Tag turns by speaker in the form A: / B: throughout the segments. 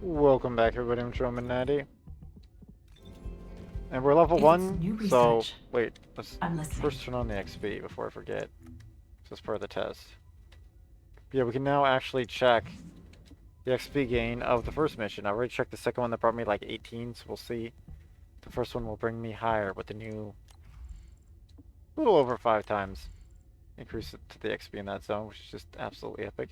A: Welcome back, everybody. I'm Roman Natty. And we're level
B: If it's
A: 1,
B: new
A: so
B: research,
A: wait, let's
B: I'm listening.
A: first turn on the XP before I forget. This is part of the test. Yeah, we can now actually check the XP gain of the first mission. I already checked the second one that brought me like 18, so we'll see. The first one will bring me higher with the new, a little over 5 times increase to the XP in that zone, which is just absolutely epic.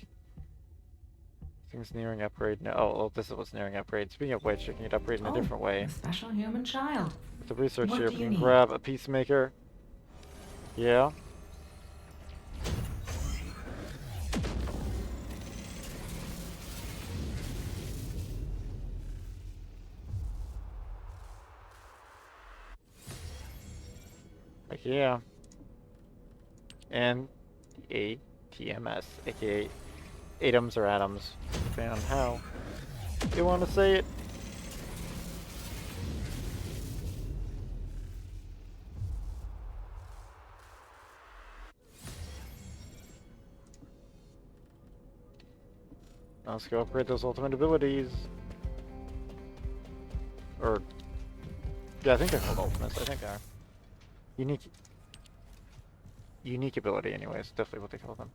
A: Things nearing upgrade. No, oh, this is what's nearing upgrade. Speaking of which, I can get upgrade in a different way.
B: The special human child.
A: With the research
B: What
A: here,
B: do
A: we
B: you
A: can
B: need?
A: grab a peacemaker. Yeah. Like, yeah. And A-TMS, aka atoms or atoms, depending on how you want to say it. Now let's go upgrade those ultimate abilities. Or, yeah, I think they're called ultimates. I think they are. Unique ability, anyways. Definitely what they call them.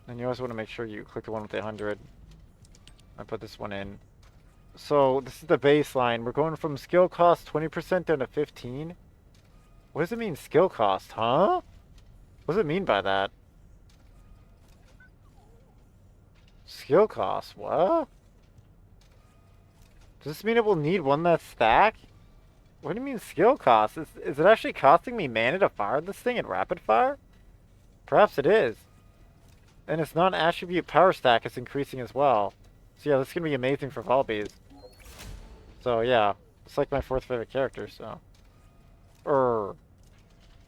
A: And you always want to make sure you click the one with the 100. I put this one in. So this is the baseline. We're going from skill cost 20% down to 15. What does it mean, skill cost, huh? What does it mean by that? Skill cost, what? Does this mean it will need one less stack? What do you mean skill cost? Is it actually costing me mana to fire this thing in rapid fire? Perhaps it is. And its non-attribute power stack is increasing as well. So yeah, this is going to be amazing for Volbees. So yeah, it's like my 4th favorite character, so.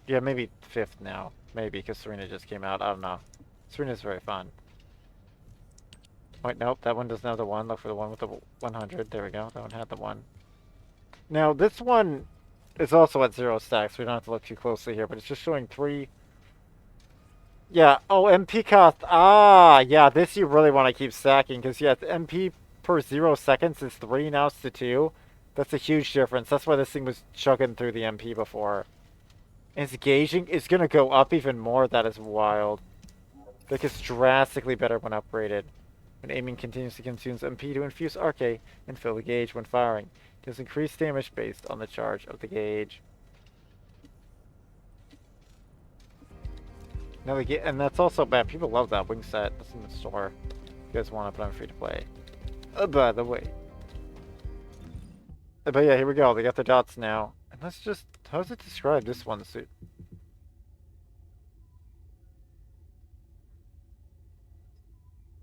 A: Yeah, maybe 5th now. Maybe, because Serena just came out. I don't know. Serena's very fun. Wait, nope, that one doesn't have the 1. Look for the one with the 100. There we go. That one had the 1. Now, this one is also at 0 stacks. We don't have to look too closely here, but it's just showing 3. Yeah, oh, MP cost. Ah, yeah, this you really want to keep stacking, because, yeah, MP per 0 seconds is 3, now it's to 2. That's a huge difference. That's why this thing was chugging through the MP before. And its gauging is going to go up even more. That is wild. Like, it's drastically better when upgraded. When aiming continues to consume MP to infuse Arcade and fill the gauge when firing. It does increased damage based on the charge of the gauge. Now and that's also bad. People love that wing set. That's in the store. If you guys want it, but I'm free to play. By the way. But yeah, here we go. They got the dots now. And let's just... How does it describe this one suit?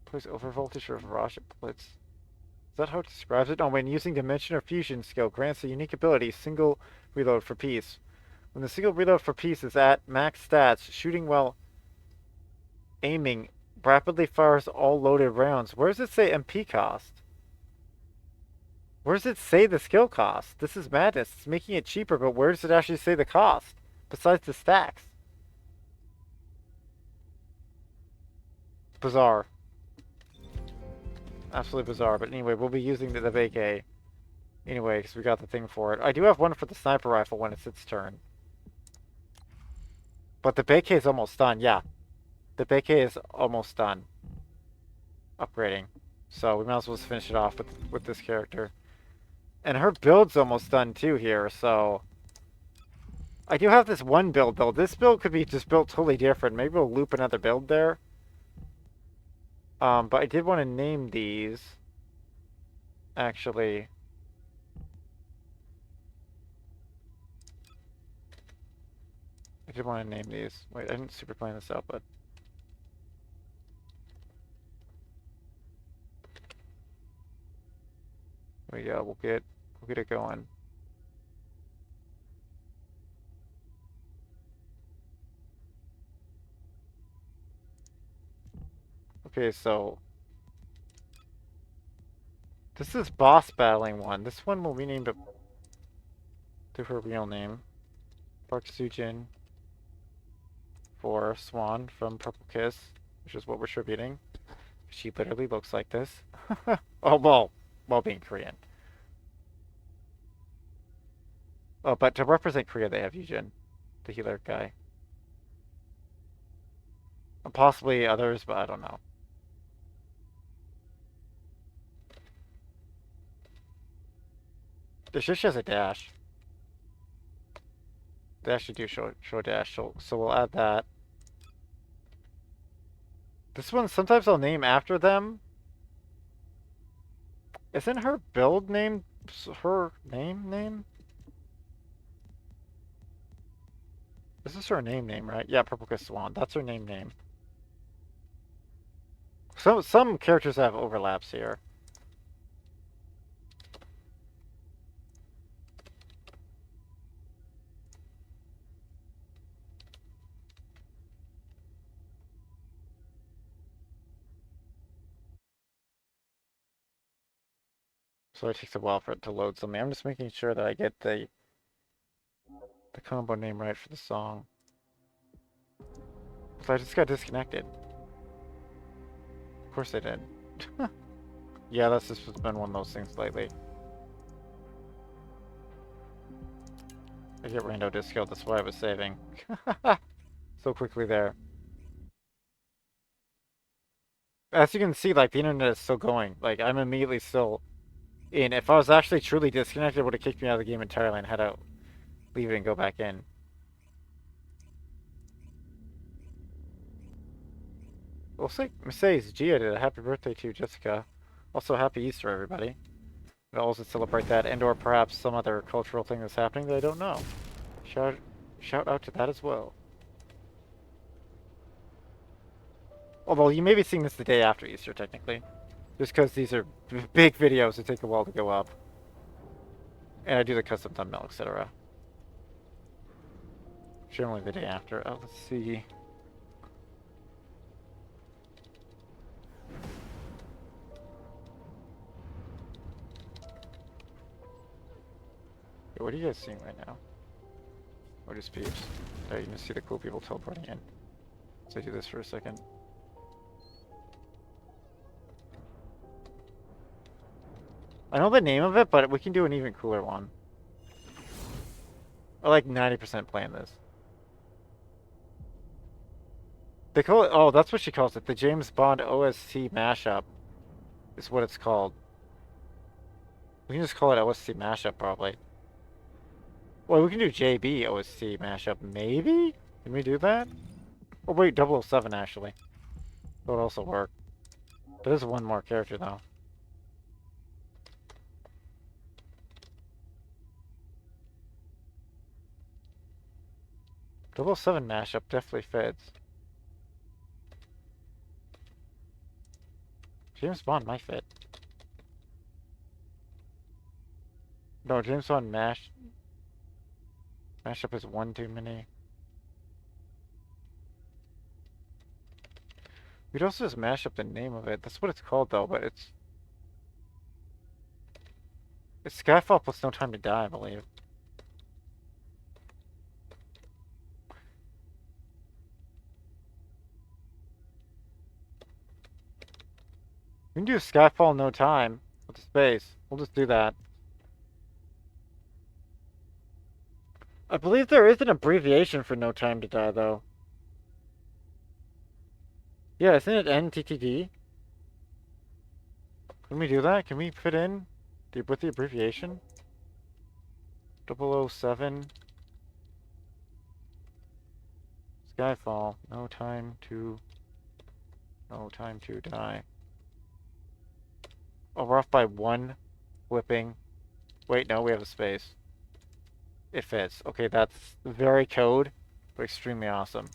A: Place overvoltage or Raya blitz. Is that how it describes it? Oh, when using Dimension or Fusion skill grants a unique ability, single reload for peace. When the single reload for peace is at max stats, shooting while aiming rapidly fires all loaded rounds. Where does it say MP cost? Where does it say the skill cost? This is madness. It's making it cheaper, but where does it actually say the cost? Besides the stacks. Bizarre. Absolutely bizarre, but anyway, we'll be using the vacay anyway, because we got the thing for it. I do have one for the sniper rifle when it's its turn. But the vacay is almost done, yeah. The vacay is almost done. Upgrading. So we might as well just finish it off with this character. And her build's almost done too here, so... I do have this one build, though. This build could be just built totally different. Maybe we'll loop another build there. But I did want to name these. Actually. I did want to name these. Wait, I didn't super plan this out, but... There we go. We'll get it going. Okay, so... This is boss battling one. This one will be named to her real name. Park Sujin for Swan from Purple Kiss, which is what we're tributing. She literally looks like this. Oh, well, while being Korean. Oh, but to represent Korea, they have Yujin, the healer guy. And possibly others, but I don't know. The Shish has a dash. They actually do show a dash, so we'll add that. This one, sometimes I'll name after them. Isn't her build name her name? This is her name, right? Yeah, Purple Kiss Swan. That's her name. Some characters have overlaps here. So it takes a while for it to load something. I'm just making sure that I get the combo name right for the song. So I just got disconnected. Of course I did. Yeah, that's just been one of those things lately. I get rando disco, that's why I was saving. So quickly there. As you can see, like, the internet is still going. Like, I'm immediately still in. If I was actually truly disconnected, it would have kicked me out of the game entirely and had to leave it and go back in. Well, says Gia did a happy birthday to Jessica. Also, happy Easter, everybody. We'll also celebrate that, and/or perhaps some other cultural thing that's happening that I don't know. Shout out to that as well. Although you may be seeing this the day after Easter, technically. Just because these are big videos that take a while to go up. And I do the custom thumbnail, etc. Generally the day after. Oh, let's see. Yeah, what are you guys seeing right now? Or just peeps? There, you can see the cool people teleporting in. So I do this for a second. I know the name of it, but we can do an even cooler one. I like 90% playing this. They call it, oh, that's what she calls it. The James Bond OST mashup is what it's called. We can just call it OST mashup, probably. Well, we can do JB OST mashup, maybe? Can we do that? Oh, wait, 007, actually. That would also work. There's one more character, though. Double 007 mashup definitely fits. James Bond might fit. No, James Bond mashup is one too many. We'd also just mash up the name of it. That's what it's called, though, but it's Skyfall plus No Time to Die, I believe. We can do Skyfall No Time with the space. We'll just do that. I believe there is an abbreviation for No Time to Die, though. Yeah, isn't it NTTD? Can we do that? Can we fit in with the abbreviation? 007 Skyfall. No time to die. Oh, we're off by one flipping. Wait, no, we have a space. It fits. Okay, that's very code, but extremely awesome.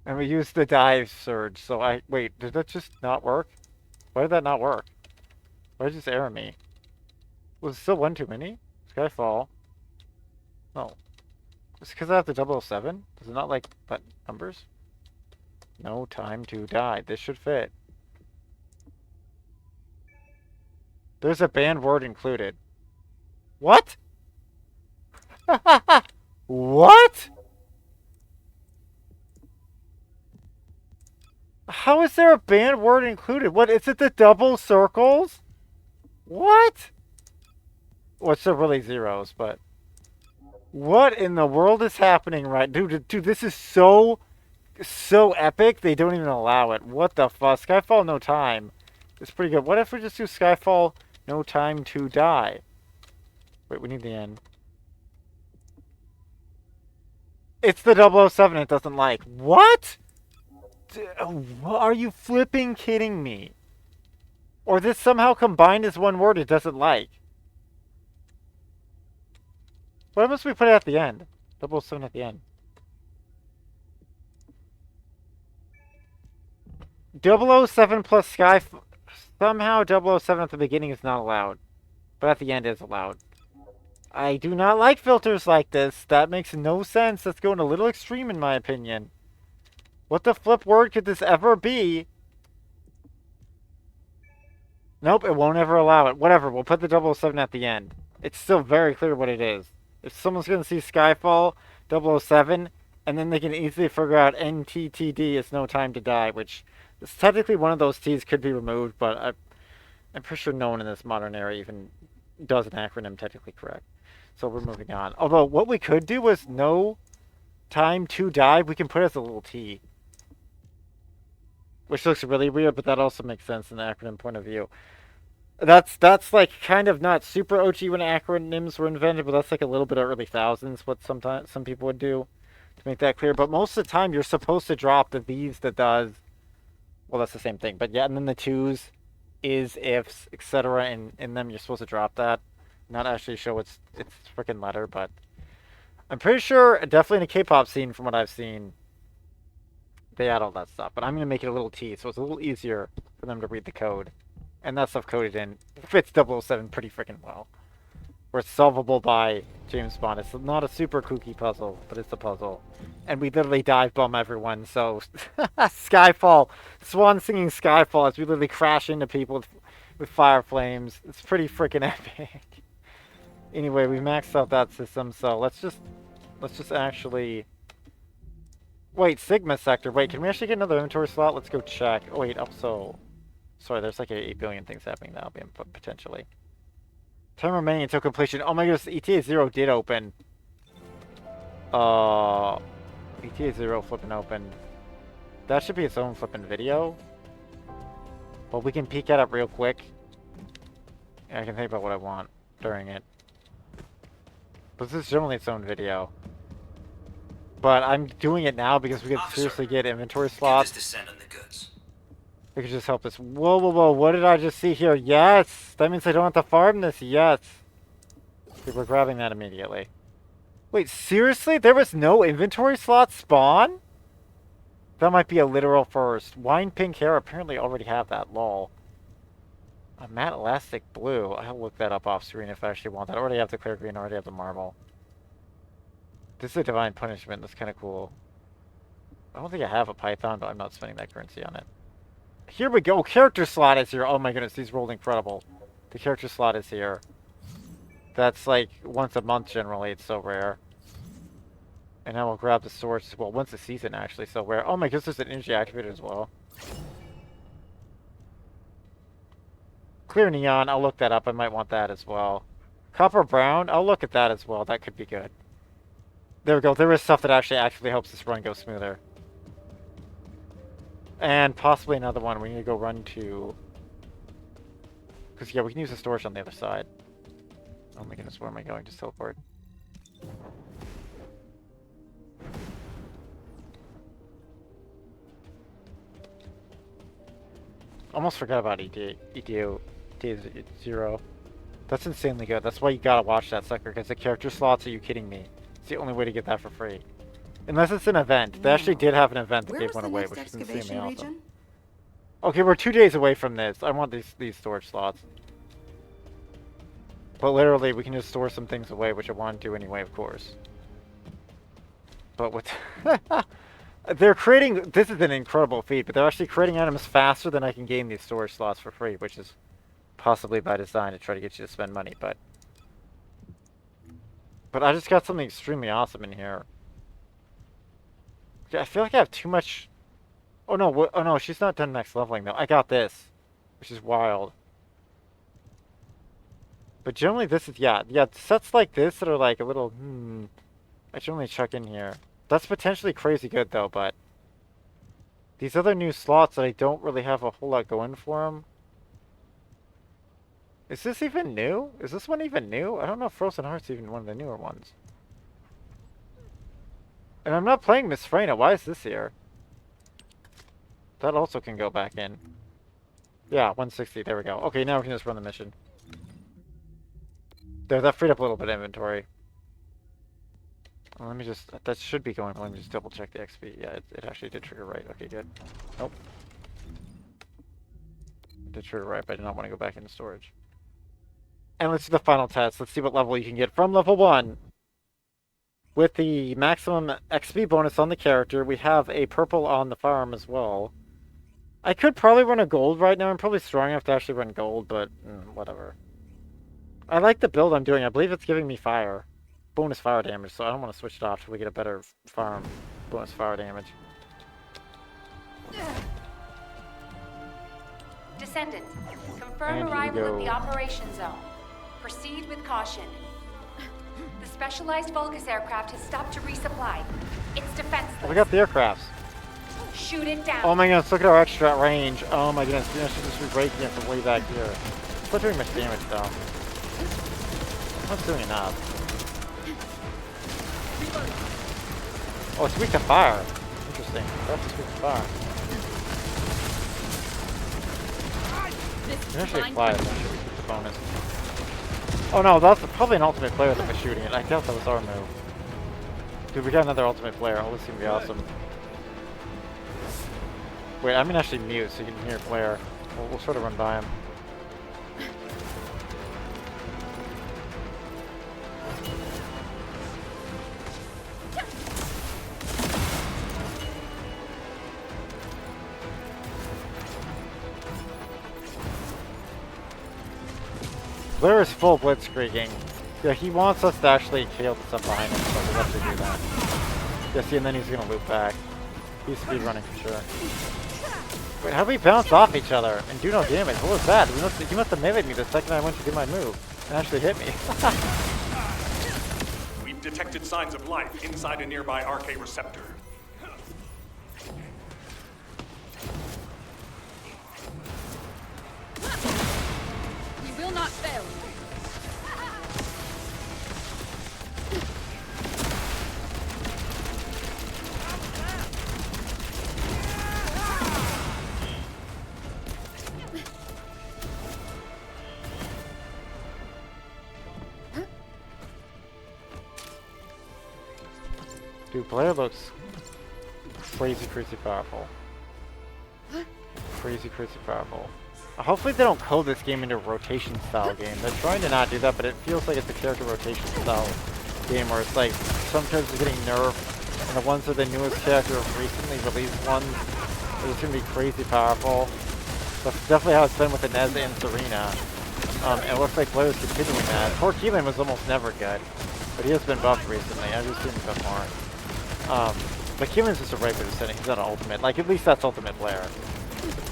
A: And we used the dive surge, so wait, did that just not work? Why did that not work? Why did it just error me? Was it still one too many? Skyfall. No. It's because I have the 007? Does it not like but numbers? No time to die. This should fit. There's a banned word included. What? What? How is there a banned word included? What, is it the double circles? What? Well, it's still really zeros, but... What in the world is happening right... Dude, this is so epic, they don't even allow it. What the fuck? Skyfall No Time. It's pretty good. What if we just do Skyfall No Time to Die? Wait, we need the end. It's the 007 it doesn't like. What? Are you flipping kidding me? Or this somehow combined as one word it doesn't like. Why must we put it at the end? 007 at the end. 007 plus Sky... Somehow 007 at the beginning is not allowed. But at the end is allowed. I do not like filters like this. That makes no sense. That's going a little extreme in my opinion. What the flip word could this ever be? Nope, it won't ever allow it. Whatever, we'll put the 007 at the end. It's still very clear what it is. If someone's going to see Skyfall 007, and then they can easily figure out NTTD is No Time to Die, which is technically one of those T's could be removed, but I'm pretty sure no one in this modern era even does an acronym technically correct. So we're moving on. Although what we could do was No Time to Die, we can put as a little T. Which looks really weird, but that also makes sense in the acronym point of view. That's like kind of not super OG when acronyms were invented, but that's like a little bit of early thousands, what sometimes some people would do to make that clear. But most of the time you're supposed to drop the these, the does. Well, that's the same thing. But yeah, and then the twos, is, ifs, etc. In them you're supposed to drop that. Not actually show its freaking letter, but I'm pretty sure definitely in a K-pop scene from what I've seen, they add all that stuff. But I'm going to make it a little T, so it's a little easier for them to read the code. And that stuff coded in fits 007 pretty freaking well. Where it's solvable by James Bond. It's not a super kooky puzzle, but it's a puzzle. And we literally dive bomb everyone, so... Skyfall. Swan singing Skyfall as we literally crash into people with fire flames. It's pretty freaking epic. Anyway, we maxed out that system, so let's just actually... Wait, Sigma Sector. Wait, can we actually get another inventory slot? Let's go check. Oh, wait, also... Sorry, there's like 8 billion things happening now, potentially. Time remaining until completion. Oh my goodness, ETA 0 did open. ETA 0 flipping open. That should be its own flipping video. But we can peek at it real quick. And I can think about what I want during it. But this is generally its own video. But I'm doing it now because we could seriously get inventory slots.
B: Give this Descendant the goods.
A: It could just help us. Whoa, whoa, whoa. What did I just see here? Yes! That means I don't have to farm this. Yes! Okay, we're grabbing that immediately. Wait, seriously? There was no inventory slot spawn? That might be a literal first. Wine pink hair apparently already have that. Lol. A matte elastic blue. I'll look that up off screen if I actually want that. I already have the clear green. I already have the marble. This is a divine punishment. That's kind of cool. I don't think I have a python, but I'm not spending that currency on it. Here we go. Character slot is here. Oh my goodness, these rolled incredible. The character slot is here. That's like once a month generally. It's so rare. And now we'll grab the swords. Well, once a season actually. So rare. Oh my goodness, there's an energy activator as well. Clear neon. I'll look that up. I might want that as well. Copper brown. I'll look at that as well. That could be good. There we go. There is stuff that actually helps this run go smoother. And possibly another one. We need to go run to... Because, yeah, we can use the storage on the other side. Oh my goodness, where am I going? Just teleport. Almost forgot about EDO 0. That's insanely good. That's why you gotta watch that sucker, because the character slots, are you kidding me? It's the only way to get that for free. Unless it's an event. They actually did have an event that gave one away, which is insanely awesome. Okay, we're 2 days away from this. I want these storage slots. But literally, we can just store some things away, which I want to do anyway, of course. But with... they're creating... This is an incredible feat, but they're actually creating items faster than I can gain these storage slots for free, which is possibly by design to try to get you to spend money, but... But I just got something extremely awesome in here. I feel like I have too much Oh no, oh no, she's not done max leveling though. I got this, which is wild. But generally this is, yeah, sets like this that are like a little, I should only check in here. That's potentially crazy good though, but these other new slots that I don't really have a whole lot going for them. Is this even new? Is this one even new? I don't know if Frozen Heart's even one of the newer ones. And I'm not playing Miss Freyna. Why is this here? That also can go back in. Yeah, 160. There we go. Okay, now we can just run the mission. There, that freed up a little bit of inventory. Well, let me just... That should be going. Let me just double check the XP. Yeah, it actually did trigger right. Okay, good. Nope. It did trigger right, but I did not want to go back into storage. And let's do the final test. Let's see what level you can get from level 1. With the maximum XP bonus on the character, we have a purple on the farm as well. I could probably run a gold right now. I'm probably strong enough to actually run gold, but whatever. I like the build I'm doing. I believe it's giving me fire. Bonus fire damage, so I don't want to switch it off till we get a better farm. Bonus fire damage.
B: Descendant, confirm arrival at the operation zone. Proceed with caution. The specialized Vulgus aircraft has stopped to resupply. It's defenseless.
A: Oh, we got the aircrafts.
B: Shoot it down.
A: Oh my goodness, look at our extra range. Oh my goodness, we should just be breaking it from way back here. It's not doing much damage though. It's not doing enough. Oh, it's weak to fire. Interesting. That's weak to fire. You can actually apply it, then should we keep the bonus? Oh no, that's probably an ultimate player that was shooting it. I doubt that was our move. Dude, we got another ultimate player. Oh, this is gonna be awesome. Wait, I'm gonna actually mute so you can hear Blair. We'll sort of run by him. Blair is full blitzkrieging. Yeah, he wants us to actually kill the stuff behind him, so we'll have to do that. Yeah, see, and then he's gonna loop back. He's speedrunning for sure. Wait, how do we bounce off each other and do no damage? What was that? He must have meleeed me the second I went to do my move and actually hit me.
C: We've detected signs of life inside a nearby RK receptor.
D: We will not fail.
A: Dude, Blair looks crazy powerful. Crazy powerful. Hopefully they don't code this game into a rotation style game. They're trying to not do that, but it feels like it's a character rotation style game where it's like some characters are getting nerfed, and the ones that are the newest character recently released ones are just gonna be crazy powerful. That's definitely how it's been with Ines and Serena. It looks like Blair's continuing that. Poor Keelan was almost never good, but he has been buffed recently. I've just seen him a bit more. But Keelan's just a regular Descendant. He's not an ultimate. Like, at least that's ultimate Blair.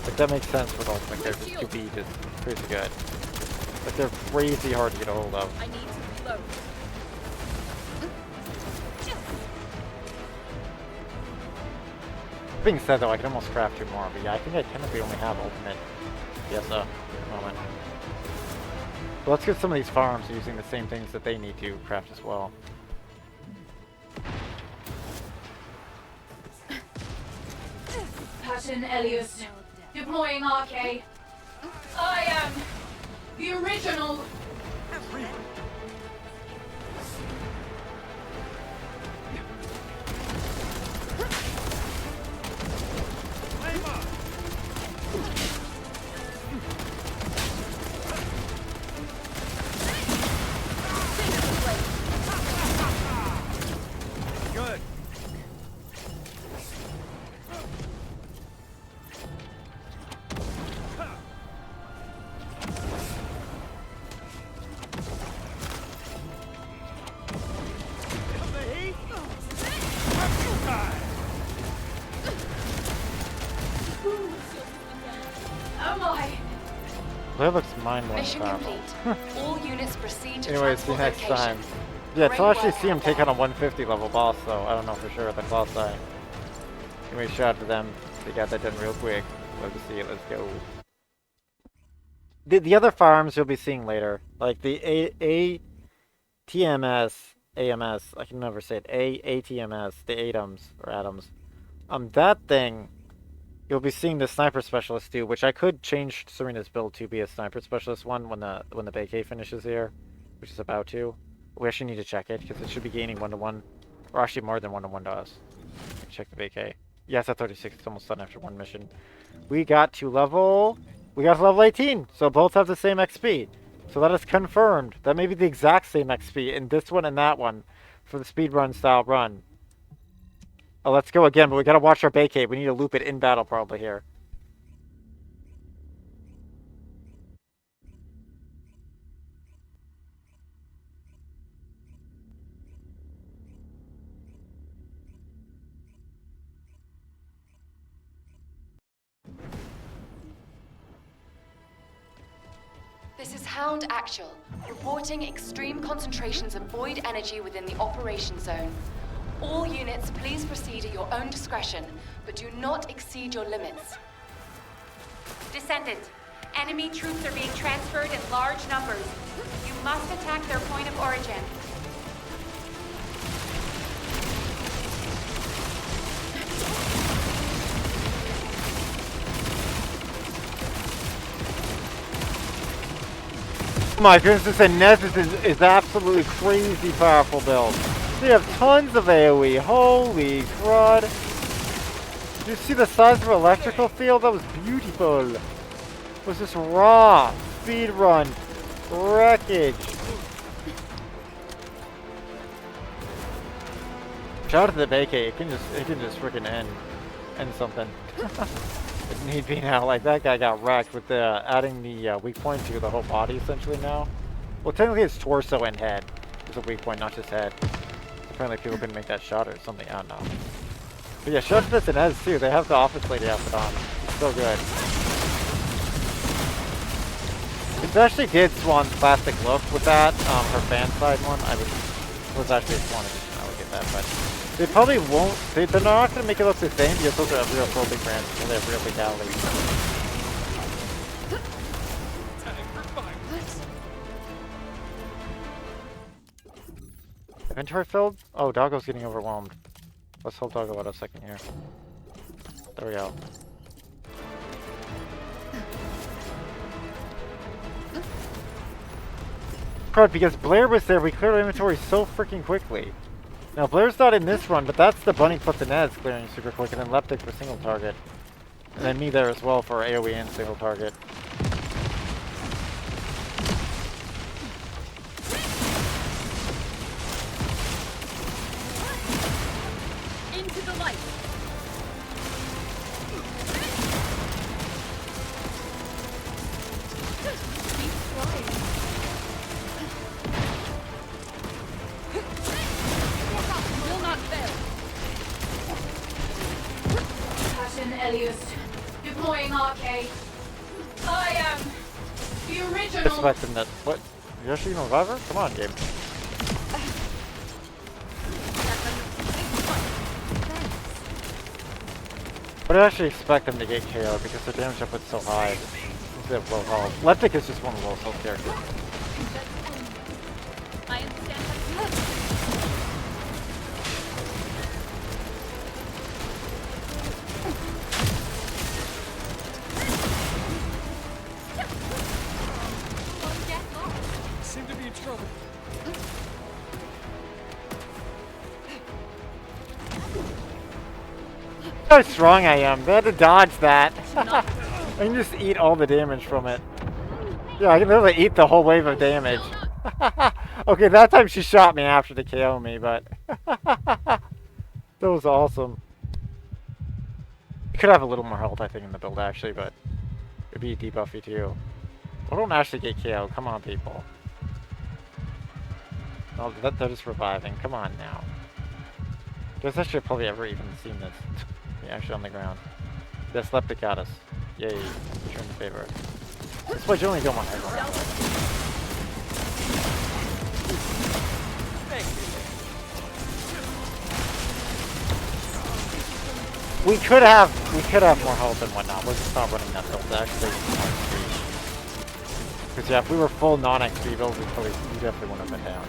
A: Like, that makes sense with ultimate characters to be just crazy good. Like, they're crazy hard to get a hold of.
D: I need to reload.
A: Being said, though, I can almost craft 2 more. But yeah, I think I technically only have ultimate PSO at the moment. But let's get some of these farms using the same things that they need to craft as well.
E: Pattern Elias. Deploying RK. I am the original.
C: Good.
A: That looks mindless.
B: Mission complete. All units proceed to
A: Anyway, see you
B: transport
A: next
B: location.
A: time. Yeah,
B: Great
A: till actually
B: work
A: see him
B: out
A: take
B: there.
A: on a 150 level boss, though. I don't know for sure at the class side. Anyway, shout out to them. They got that done real quick. Love to see it. Let's go. The other firearms you'll be seeing later, like the A-TMS, AMS, I can never say it, A-TMS, the A-TAMS, or ATOMS. That thing, you'll be seeing the sniper specialist do, which I could change Serena's build to be a sniper specialist one when the vacay finishes here, which is about to. We actually need to check it, because it should be gaining 1-to-1, or actually more than 1-to-1 to us. Check the vacay. Yes, at 36, it's almost done after one mission. We got to level 18, so both have the same XP. So that is confirmed. That may be the exact same XP in this one and that one for the speedrun style run. Oh, let's go again, but we gotta watch our vacay. We need to loop it in battle probably here.
B: This is Hound Actual, reporting extreme concentrations of void energy within the operation zone. All units, please proceed at your own discretion, but do not exceed your limits.
F: Descendant, enemy troops are being transferred in large numbers. You must attack their point of origin.
A: Oh my goodness, this Ines is absolutely crazy powerful build. They have tons of AoE. Holy crud. Did you see the size of her electrical field? That was beautiful. It was just raw speed run wreckage. Shout out to the vacay. It can just freaking end something. It need be now. Like that guy got wrecked with the adding the weak point to the whole body essentially now. Well, technically it's torso and head. It's a weak point, not just head. Apparently people couldn't make that shot or something. I don't know. But yeah, shout out to this Ines too. They have the office lady outfit on. It's so good. It's actually good Swan's classic look with that. Her fan side one. Was actually a Swan edition. I would get that, but they probably won't. They're not going to make it look the same because those are real pro big brands. So they have real big alleys. Inventory filled? Oh, Doggo's getting overwhelmed. Let's help Doggo out a second here. There we go. Crud, because Blair was there, we cleared our inventory so freaking quickly. Now, Blair's not in this run, but that's the Bunny plus Ines clearing super quick, and then Leptic for single target. And then me there as well for AoE and single target.
D: Into the light. Keep flying. Will not fail.
E: Passion Elias. Deploying RK. I am the original.
A: Expecting that. What? You're actually gonna revive her? Come on, game. But I actually expect them to get KO because the damage output's so high. Instead of low health. Leptic is just one of the lowest health characters.
D: I understand.
C: Seem to be in trouble.
A: How strong I am. They had to dodge that. I can just eat all the damage from it. Yeah, I can literally eat the whole wave of damage. Okay, that time she shot me after to KO me, but that was awesome. You could have a little more health, I think, in the build actually, but it'd be debuffy too. I don't actually get KO. Come on, people. Oh, they're just reviving. Come on now. Guess I should have probably ever even seen this. Yeah, actually on the ground. Yes, Leptic got us. Yay. Return the favor. That's why you only don't want to aggro around. We could have more health and whatnot. We're just not running that build actually. Because yeah, if we were full non-XP build, we definitely wouldn't have been down.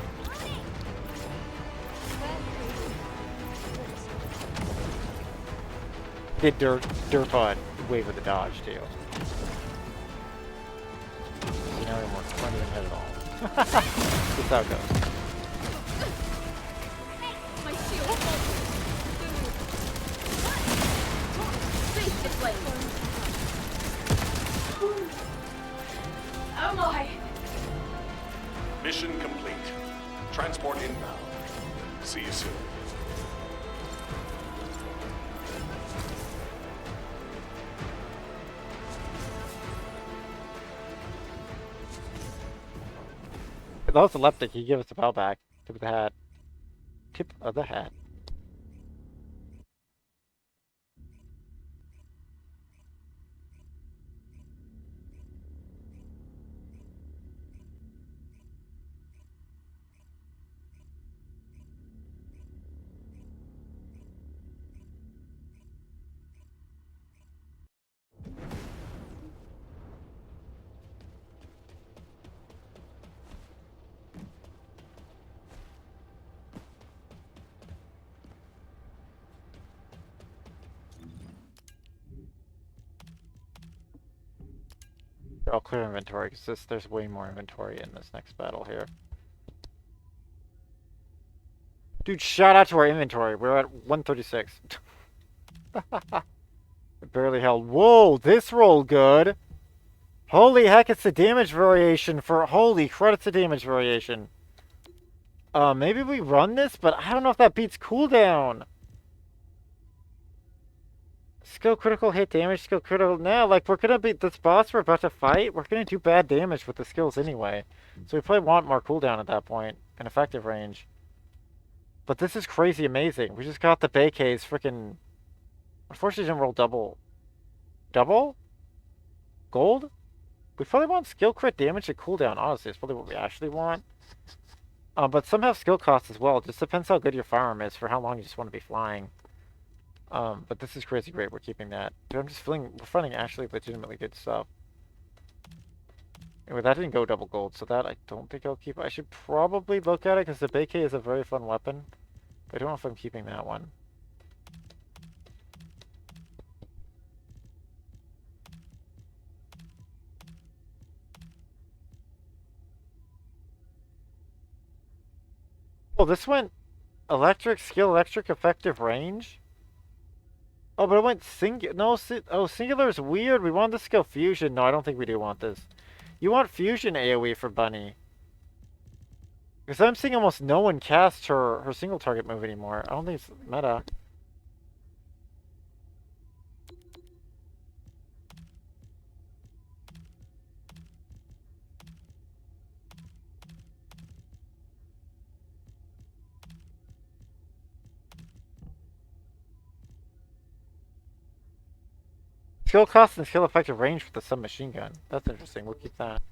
A: Did Durpa wave with the dodge too. You know, we're not even hit at all. That's how it goes.
D: My shield falters. Face the flame.
E: Oh my!
C: Mission complete. Transport inbound. See you soon.
A: That was epileptic. He gave us the bell back. Tip of the hat. Tip of the hat. I'll clear inventory because there's way more inventory in this next battle here. Dude, shout out to our inventory. We're at 136. Barely held. Whoa, this rolled good. Holy heck, it's the damage variation for... Holy crud, it's the damage variation. Maybe we run this, but I don't know if that beats cooldown. Skill critical hit damage, skill critical... Now, like, we're gonna beat this boss we're about to fight. We're gonna do bad damage with the skills anyway. So we probably want more cooldown at that point. And effective range. But this is crazy amazing. We just got the Beike's freaking... Unfortunately, didn't roll double. Double? Gold? We probably want skill crit damage and cooldown, honestly. It's probably what we actually want. But some have skill costs as well. It just depends how good your firearm is for how long you just want to be flying. But this is crazy great. We're keeping that. Dude, I'm just feeling... We're finding actually legitimately good stuff. Anyway, that didn't go double gold, so that I don't think I'll keep. I should probably look at it because the Beike is a very fun weapon. But I don't know if I'm keeping that one. Oh, this went electric skill, electric effective range. Oh, but it went singular. No, oh, singular is weird. We want this skill fusion. No, I don't think we do want this. You want fusion AoE for Bunny. Because I'm seeing almost no one cast her single target move anymore. I don't think it's meta. Skill cost and skill effective range with the submachine gun. That's interesting. We'll keep that.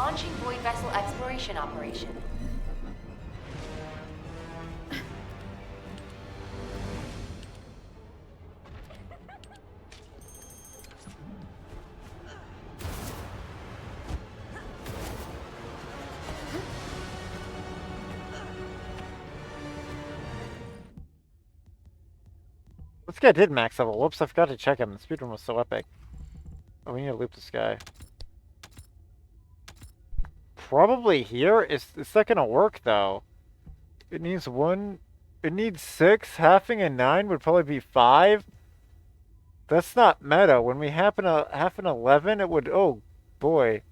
F: Launching Void Vessel Exploration Operation.
A: This guy did max level. Whoops, I forgot to check him. The speedrun was so epic. Oh, we need to loop this guy. Probably here. Is that gonna work though? It needs 1. It needs 6. Halving a 9 would probably be 5. That's not meta. When we half an 11, it would. Oh boy.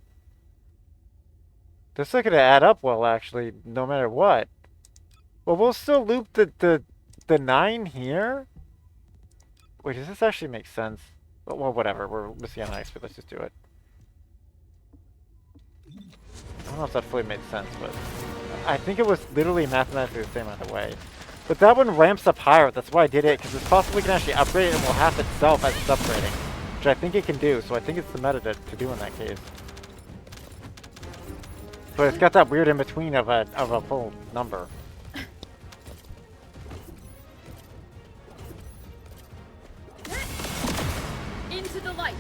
A: That's not gonna add up well, actually. No matter what. Well, we'll still loop the 9 here. Wait, does this actually make sense? Well, whatever. We're missing on high speed. Let's just do it. I don't know if that fully made sense, but I think it was literally mathematically the same either way. But that one ramps up higher. That's why I did it, because it's possible we can actually upgrade it and will half itself as it's upgrading, which I think it can do. So I think it's the meta to do in that case. But it's got that weird in between of a full number.
D: Into the light.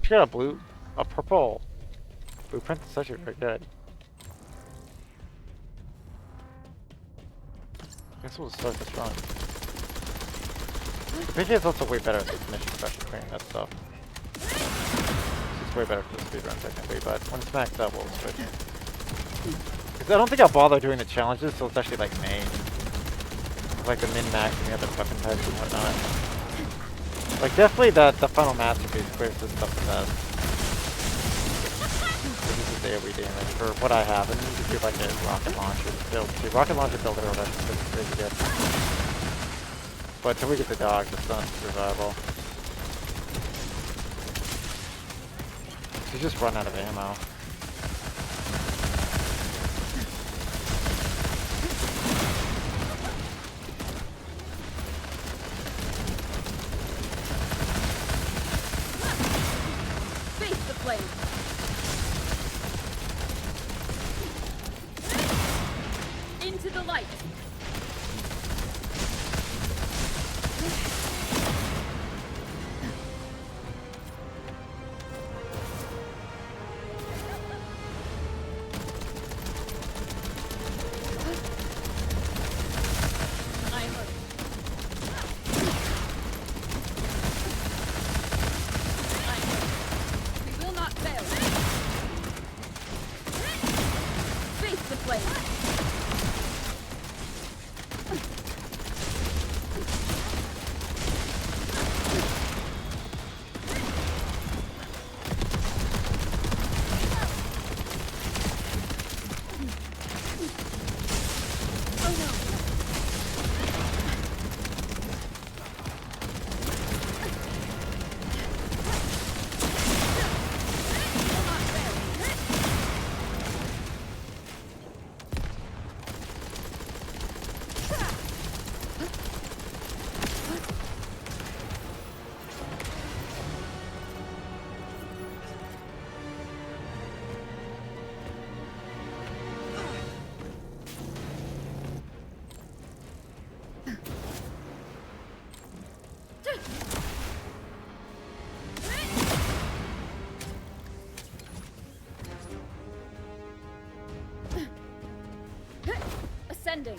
A: She got a purple blueprint. That's actually very good. I guess we'll start this run. The PK is also way better at this mission, especially clearing that stuff. It's way better for the speedrun technically, but when it's maxed out, we'll switch. Because I don't think I'll bother doing the challenges, so it's actually like main. Like the min-max and the other weapon types and whatnot. Like definitely the final masterpiece clears this stuff the best. This is AoE damage for what I have, and then you can do like a rocket launcher build too. Rocket launcher build or whatever, it's crazy good. But until we get the dog, it's not survival. You just run out of ammo.
D: Face the flame. Into the light. We will not fail. Face the flame. Ascending.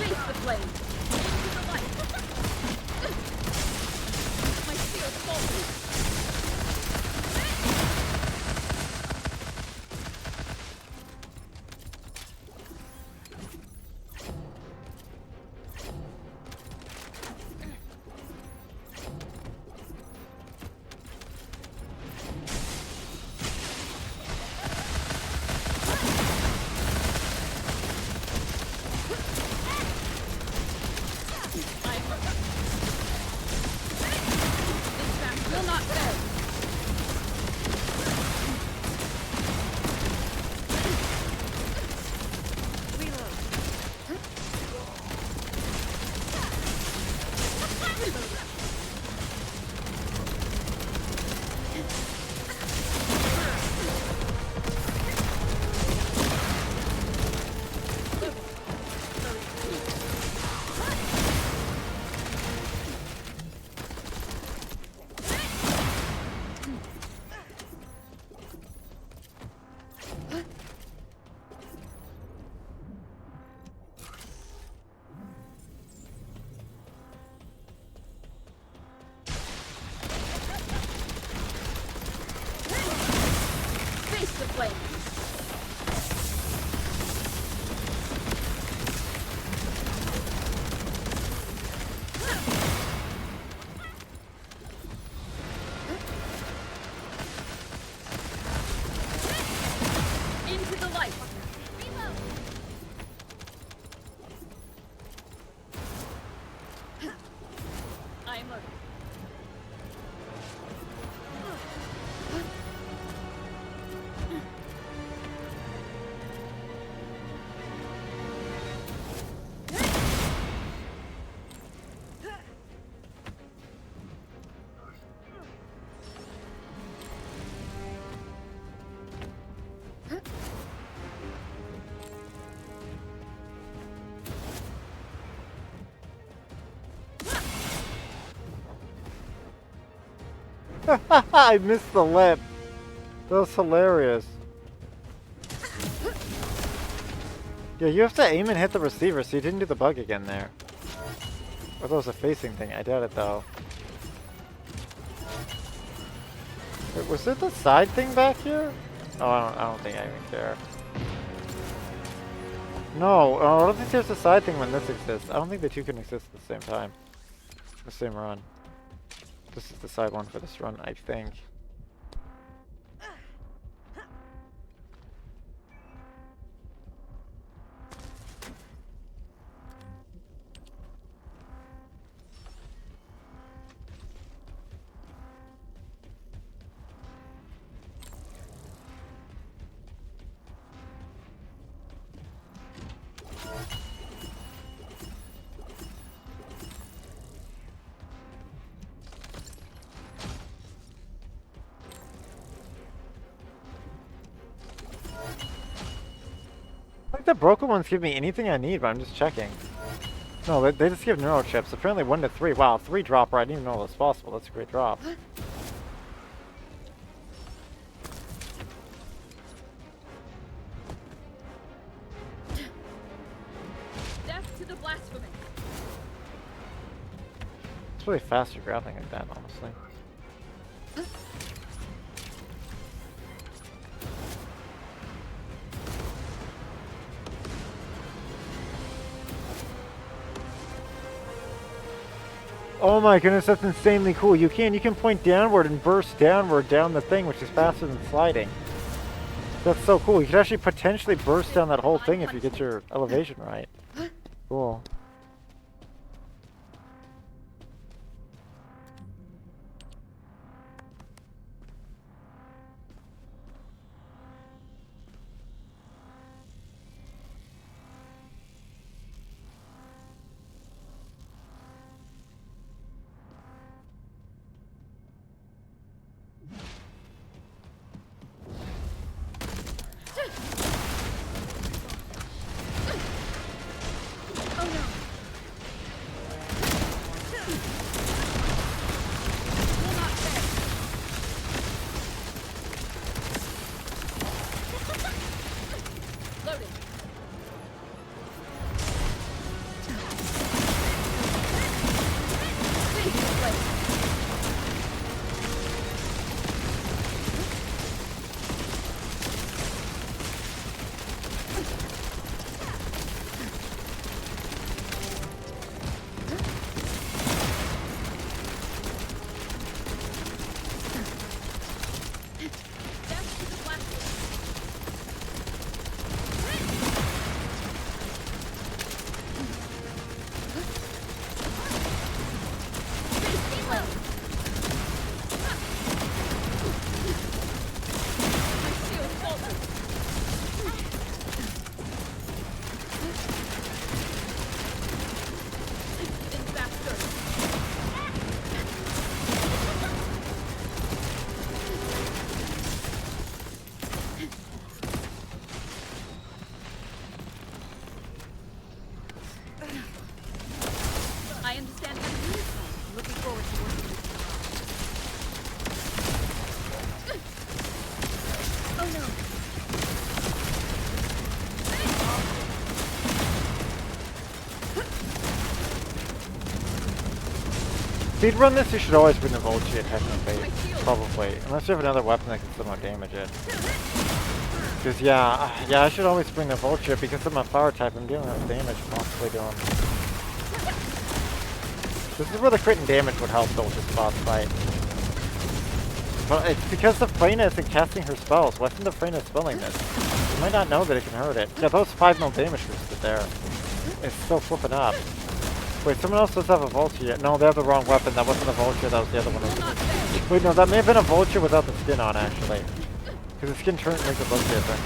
D: Face the flame. Into the light. My shield's faulty. Will not fail. Face the flame. Into the light. I am loaded.
A: I missed the lip. That was hilarious. Yeah, you have to aim and hit the receiver, so you didn't do the bug again there. Or that was a facing thing. I doubt it though. Wait, was it the side thing back here? Oh, I don't think I even care. No, I don't think there's a side thing when this exists. I don't think the two can exist at the same time. The same run. This is the side one for this run, I think. I think the broken ones give me anything I need, but I'm just checking. No, they just give neuro chips. Apparently 1 to 3. Wow, 3 dropper. I didn't even know that was possible. That's a great drop.
D: Death to the blasphemy.
A: It's really faster grappling like that, honestly. Oh my goodness, that's insanely cool. You can point downward and burst downward down the thing, which is faster than sliding. That's so cool. You could actually potentially burst down that whole thing if you get your elevation right. Cool. speedrun this, you should always bring the Vulture technically. Probably. Unless you have another weapon that can somehow damage it. Because yeah, I should always bring the Vulture because of my power type. I'm dealing with damage possibly to him. This is where the crit and damage would help though with this boss fight. But it's because the Freyna isn't casting her spells. Why isn't the Freyna spelling this? You might not know that it can hurt it. Yeah, those 5 mil damage boosted there. It's still flipping up. Wait, someone else does have a Vulture yet? No, they have the wrong weapon. That wasn't a Vulture, that was the other one. Wait, no, that may have been a Vulture without the skin on, actually. Because the skin turns makes it look different.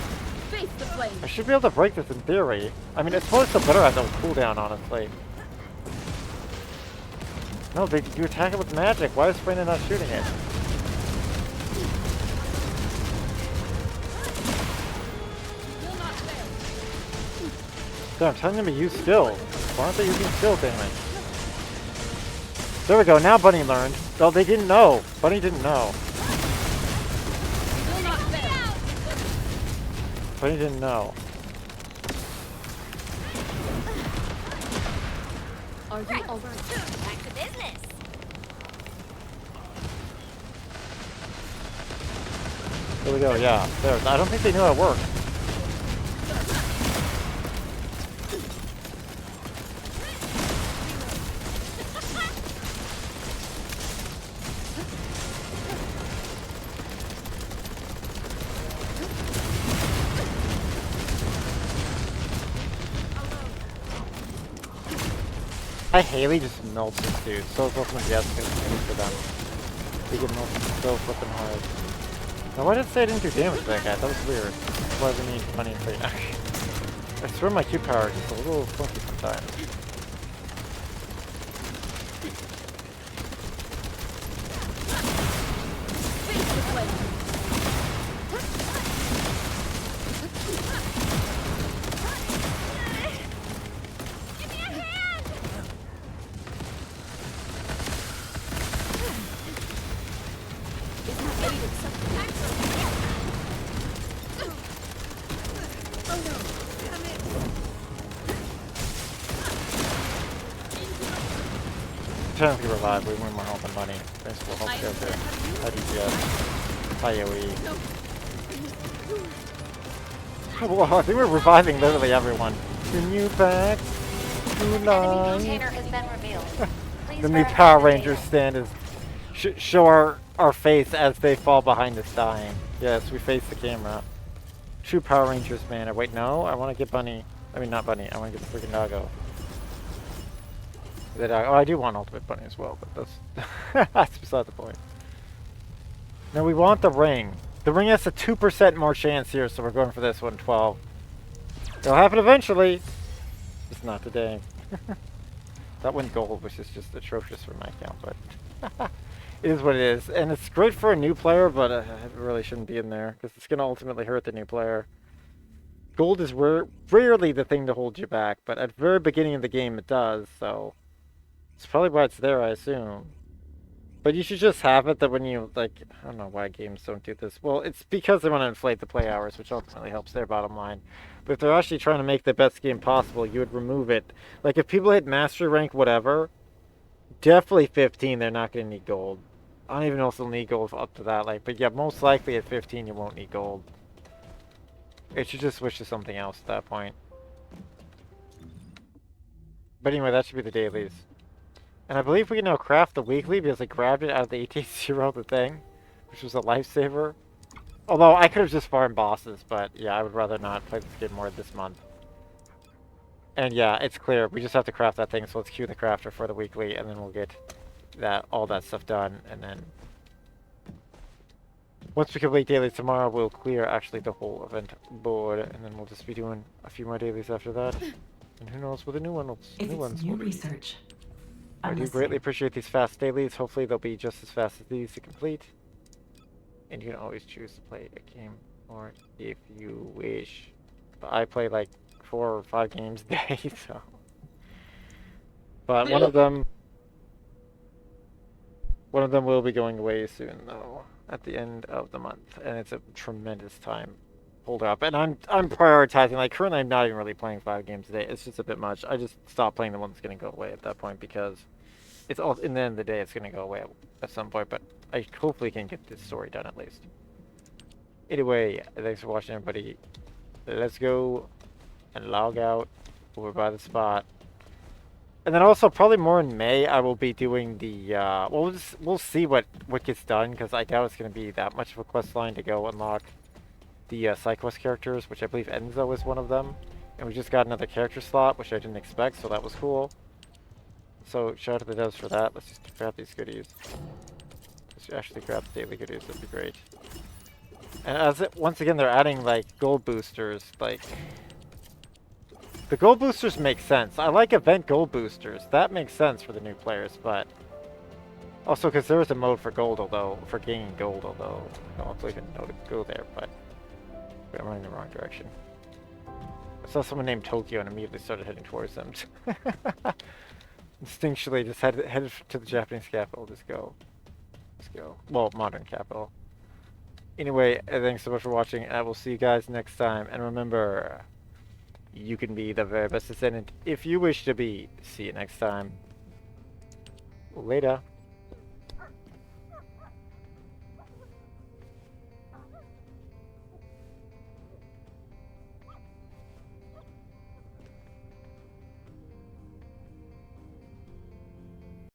A: I should be able to break this in theory. I mean, it's probably still better at no cooldown, honestly. No, you attack it with magic. Why is Serena not shooting it? Damn, I'm telling them to use skill. Why aren't they using skill damage? There we go, now Bunny learned. Oh, they didn't know. Bunny didn't know. Bunny didn't know.
D: Are you alright?
G: Back to business.
A: There we go, yeah. There. I don't think they knew how it worked. Haley just melts this dude. So is Ultimate Jessica for them. They get melted so flipping hard. Now why did it say I didn't do damage to that guy? That was weird. That's why we need money and free. I swear my Q power is just a little funky sometimes. Turn to revive, we win more health and money. Thanks for the health there. Hi DPS. Hi AoE. Whoa, I think we're reviving literally everyone. Can you back to life?
F: Container has been revealed. Please
A: The new
F: verify
A: Power
F: the
A: Rangers
F: data.
A: stand is show our face as they fall behind us dying. Yes, we face the camera. True Power Rangers manner. Wait, no, I want to get Bunny. I mean, not Bunny. I want to get the freaking doggo. The dog. Oh, I do want Ultimate Bunny as well, but that's that's beside the point. Now we want the ring. The ring has a 2% more chance here, so we're going for this one. 12. It'll happen eventually. Just not today. That went gold, which is just atrocious for my account, but it is what it is. And it's great for a new player, but it really shouldn't be in there, because it's going to ultimately hurt the new player. Gold is rarely the thing to hold you back, but at the very beginning of the game it does, so it's probably why it's there, I assume. But you should just have it that when you, like, I don't know why games don't do this. Well, it's because they want to inflate the play hours, which ultimately helps their bottom line. But if they're actually trying to make the best game possible, you would remove it. Like, if people hit master rank, whatever, definitely 15, they're not going to need gold. I don't even know if they'll need gold up to that. Like, but yeah, most likely at 15, you won't need gold. It should just switch to something else at that point. But anyway, that should be the dailies. And I believe we can now craft the weekly because I grabbed it out of the 18-0 the thing, which was a lifesaver. Although I could have just farmed bosses, but yeah, I would rather not play this game more this month. And yeah, it's clear. We just have to craft that thing, so let's queue the crafter for the weekly, and then we'll get all that stuff done, and then once we complete dailies tomorrow, we'll clear actually the whole event board, and then we'll just be doing a few more dailies after that. And who knows what the new ones will be.
H: Research.
A: I do greatly appreciate these fast dailies. Hopefully they'll be just as fast as these to complete. And you can always choose to play a game or if you wish. But I play like 4 or 5 games a day, so. But one of them will be going away soon though, at the end of the month. And it's a tremendous time holder up. And I'm prioritizing, like currently I'm not even really playing 5 games a day. It's just a bit much. I just stopped playing the one that's gonna go away at that point because it's all in the end of the day, it's gonna go away at some point. But I hopefully can get this story done at least. Anyway, thanks for watching, everybody. Let's go and log out over by the spot. And then also probably more in May, I will be doing the well, we'll see what gets done, because I doubt it's going to be that much of a quest line to go unlock the side quest characters, which I believe Enzo is one of them. And we just got another character slot, which I didn't expect, so that was cool. So shout out to the devs for that. Let's just grab these goodies. Let's actually grab the daily goodies. That'd be great. And once again, they're adding like gold boosters, like. The gold boosters make sense. I like event gold boosters. That makes sense for the new players, but also because there is a mode for gold, for gaining gold, although I don't even know to go there, but I'm running the wrong direction. I saw someone named Tokyo and immediately started heading towards them. Instinctually just headed to the Japanese capital. Just go. Let's go. Well, modern capital. Anyway, thanks so much for watching, and I will see you guys next time. And remember, you can be the very best Descendant if you wish to be. See you next time. Later.